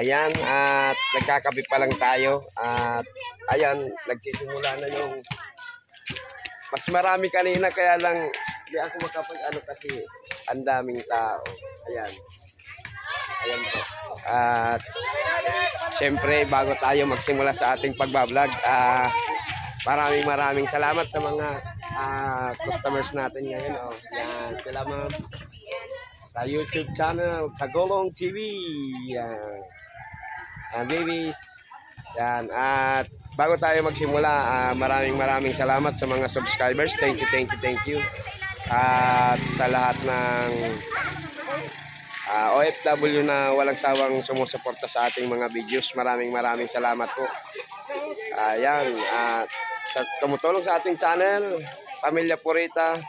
Ayan, at nagkakape pa lang tayo. At ayan, nagsisimula na yung mas marami kanina, kaya lang di ako makapag-ano kasi ang daming tao. Ayan. Ayan po. At syempre, bago tayo magsimula sa ating pagbablog, maraming salamat sa mga customers natin ngayon. Yan, sila ma'am. Sa YouTube channel, Kagulong TV. Yan. Yan, babies. Yan. At bago tayo magsimula, maraming salamat sa mga subscribers. Thank you. At sa lahat ng OFW na walang sawang sumusuporta sa ating mga videos, maraming salamat po. Ayan, sa tumutulong sa ating channel, Pamilya Purita,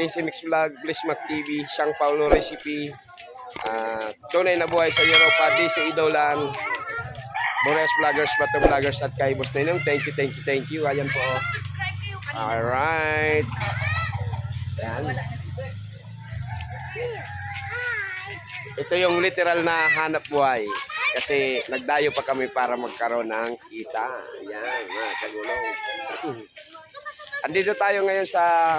TC Mix Vlog, Blismac TV, Siyang Paulo Recipe, Tunay na Buhay sa Europa, DC Idolan, Boreas Vloggers, Bato Vloggers, at kay Boss Ninong. Thank you. Ayan po. Alright. Ayan. Ito yung literal na hanap buhay. Kasi nagdayo pa kami para magkaroon ng kita. Ayan, mga kagulong. Andito tayo ngayon sa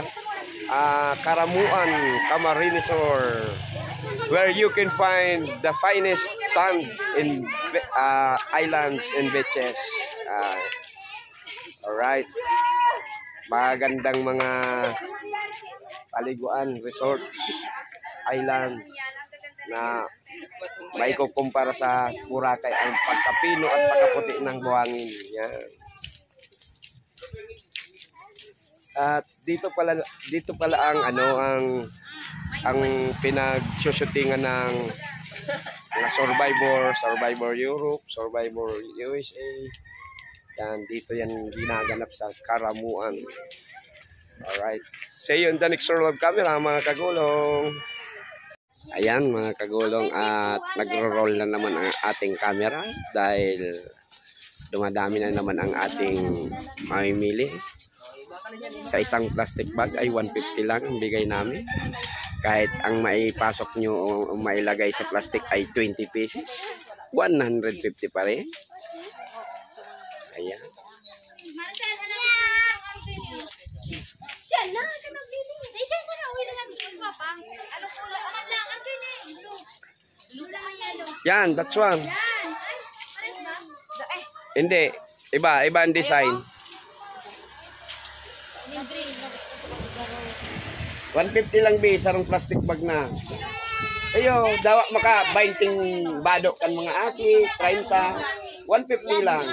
Karamuan, Camarines Resort, where you can find the finest sand in islands and beaches. Alright. Magandang mga paliguan, resorts, islands na may kukumpara sa Boracay ang pagkapino at pagkaputi ng buhangin. Yan. At dito pala ang ang pinagsushootingan ng mga Survivor Europe, Survivor USA. Yan, dito yan ginaganap sa Karamuan. Alright. See you in the next roll of camera, mga kagulong. Ayan, mga kagulong, at nagro-roll na naman ang ating camera dahil dumadami na naman ang ating mamimili. Sa isang plastic bag ay 150 lang ang bigay namin. Kahit ang maipasok nyo o mailagay sa plastic ay 20 pieces, 150 pa rin. Ayan. Siya nagbili. Diyan sa nauwi na namin yung papa. Ano po lang? Ang lang ang blue. Blue lang ang yellow. Yan, that's one. Yan. Ay, pares ba? Hindi. Iba ang design. 150 lang bi, sarong plastic bag na. Ayo, dawa maka 20 badok kan mga aki, 30. 150 lang.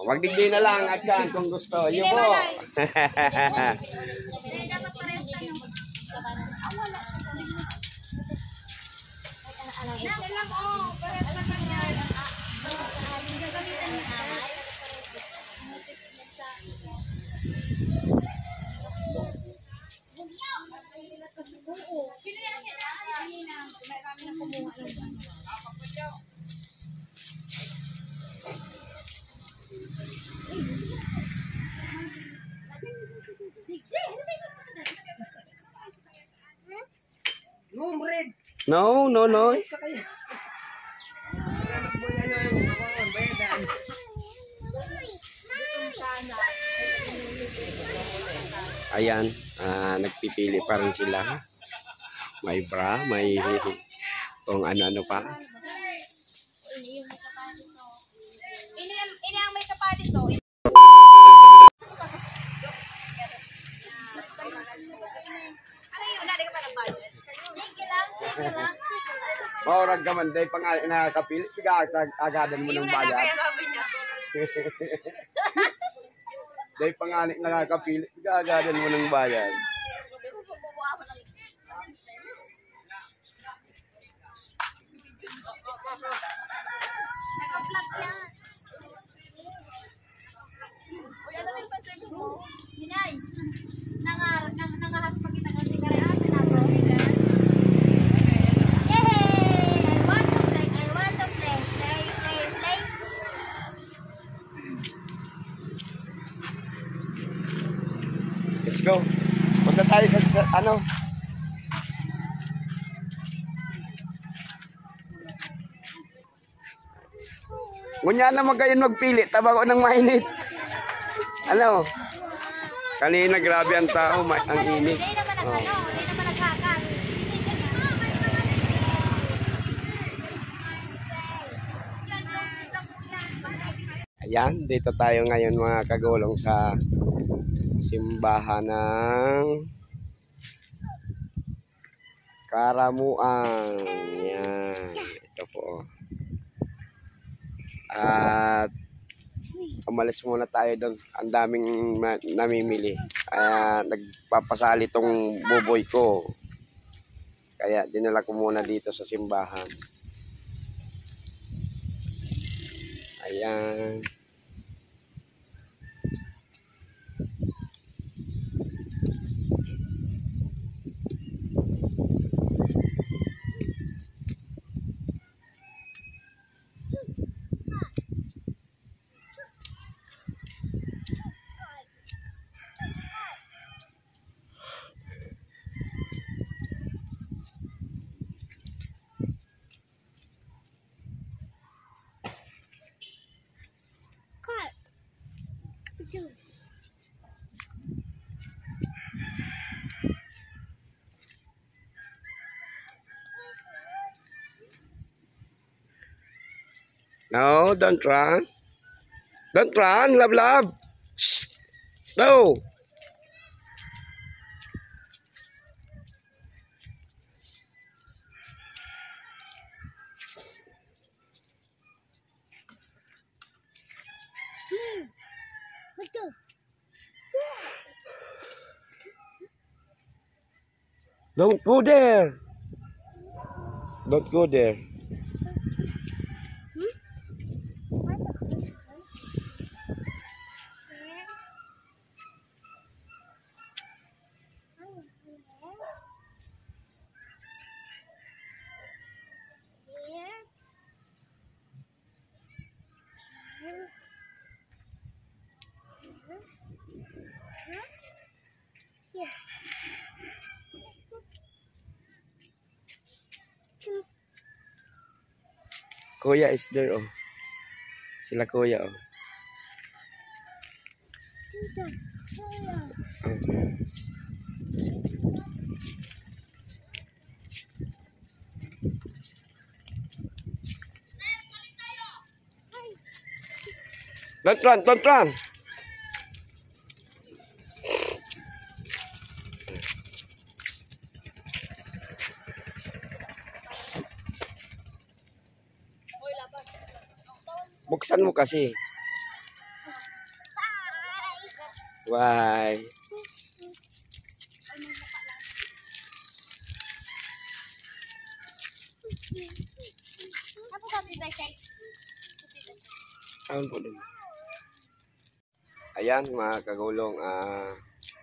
Magdigdi na lang at yan kung gusto. Iyo po. No. Ayan, nagpipili pa rin sila. May bra, may kung ano-ano pa. Ini ang may kapalit to. Ano yun? Nari ka pa ng budget? Sige lang. Maurag ka man, dahil pang nakakapili, agadan mo ng bayan. Kaya sabi niya. Dahil pang nakakapili, agadan mo ng bayan. Naka-vlog yan. Uy, ano yung pa-serve mo? Hinay. Nangahas pa kita ng sigaret. Sinabro. Let's go. Punta tayo sa ano? Unya naman kayo magpili, tabako ng mainit. Ano? Kanina grabe ang tao, ang init. Hindi naman Oh. hindi naman naghakas. Ayan, dito tayo ngayon mga kagulong sa simbahan ng Karamuang. Yan, ito po. At umalis muna tayo doon. Ang daming namimili. Nagpapasali tong buboy ko. Kaya dinala ko muna dito sa simbahan. Ayan. No, don't run. Don't run, love, love. Shh. No. Don't go there. Don't go there. Kuya is there, oh. Sila kuya, oh. Okay. Don't run, don't run. Buksan mo kasi. Why? Apa kami baca? Saan po din? Ayan mga kagulong,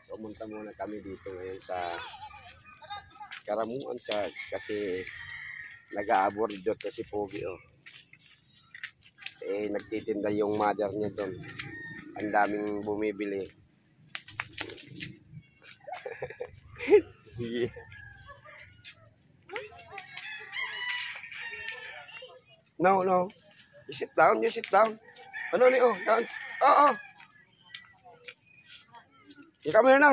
pumunta muna kami dito ngayon sa Karamuang Church kasi nag-a-abort doon kasi Pogi, oh. Nagtitinda yung mother niya doon. Ang daming bumibili. Yeah. No, no. You sit down, you sit down. Ano ni, oh, dance. Oh, oh. Come here na.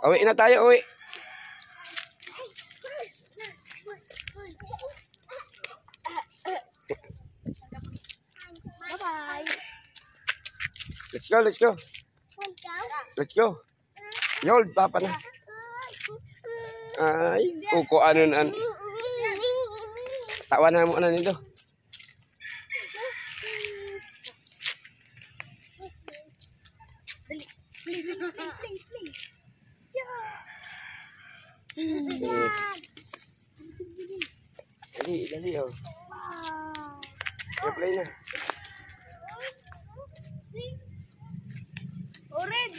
Uwi na tayo, uwi. Bye-bye. Let's go, let's go. Let's go. Yol, papa na. Ay, uko anon. Tawanan mo na nito. Dali, oh. Play na. Oren.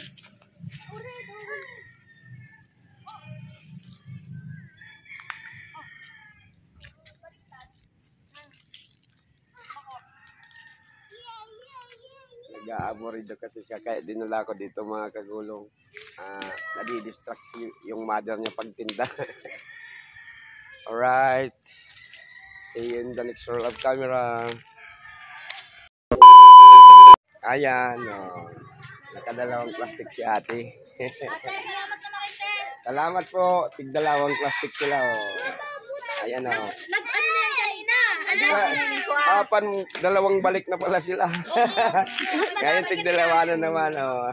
Nag-aamorido kasi siya kaya dinala ko dito mga kagulong. Nadi-distract yung mother niya pagtinda. Alright. See you in the next roll of camera. Ayan, oh. Nakadalawang plastic si ate. Ate, salamat na Marite. Salamat po. Tigdalawang plastic sila, oh. Ayan, oh. Nag-ano na yan kanina? Dalawang balik na pala sila. Ngayon tigdalawa na naman, oh.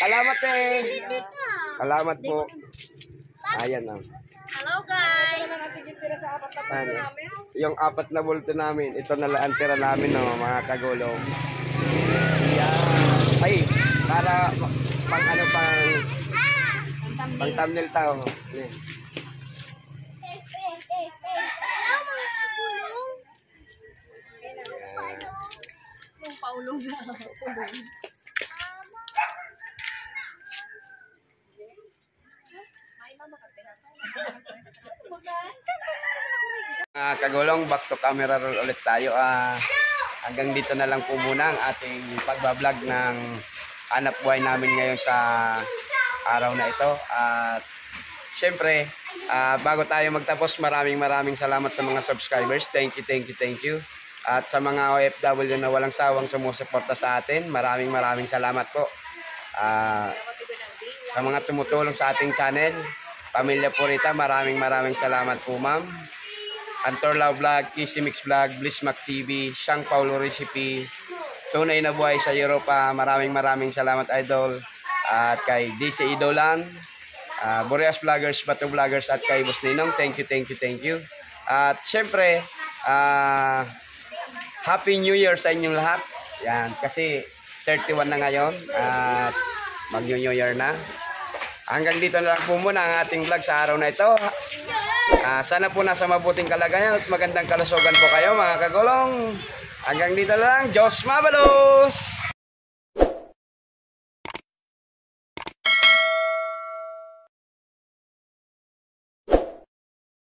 Salamat eh. Salamat po. Ayan, oh. Hello guys. Ano, yung 4 na bulto namin, ito na lang ang tira namin, no, mga kagulong. Yan. Ay, para pang ano pang thumbnail tao. Yan. Yung paulong lang. Kagulong, back to camera roll ulit tayo. Hanggang dito na lang po muna ang ating pagbablog ng hanap buhay namin ngayon sa araw na ito. At syempre, bago tayo magtapos, maraming salamat sa mga subscribers. Thank you. At sa mga OFW na walang sawang sumusuporta sa atin, maraming salamat po. Sa mga tumutulong sa ating channel, Pamilya Purita, maraming salamat po, ma'am. Antor Love Vlog, Kissy Mix Vlog, Blissmac TV, Siyang Paulo Recipe, Tunay na Buhay sa Europa, maraming salamat, idol. At kay DC Idolan, Boreas Vloggers, Bato Vloggers, at kay Boss Ninong, thank you. At syempre, Happy New Year sa inyong lahat. Yan, kasi 31 na ngayon at mag-New Year na. Hanggang dito na lang po muna ang ating vlog sa araw na ito. Sana po nasa mabuting kalagayan at magandang kalusugan po kayo, mga kagulong. Hanggang dito na lang. Diyos mabalos!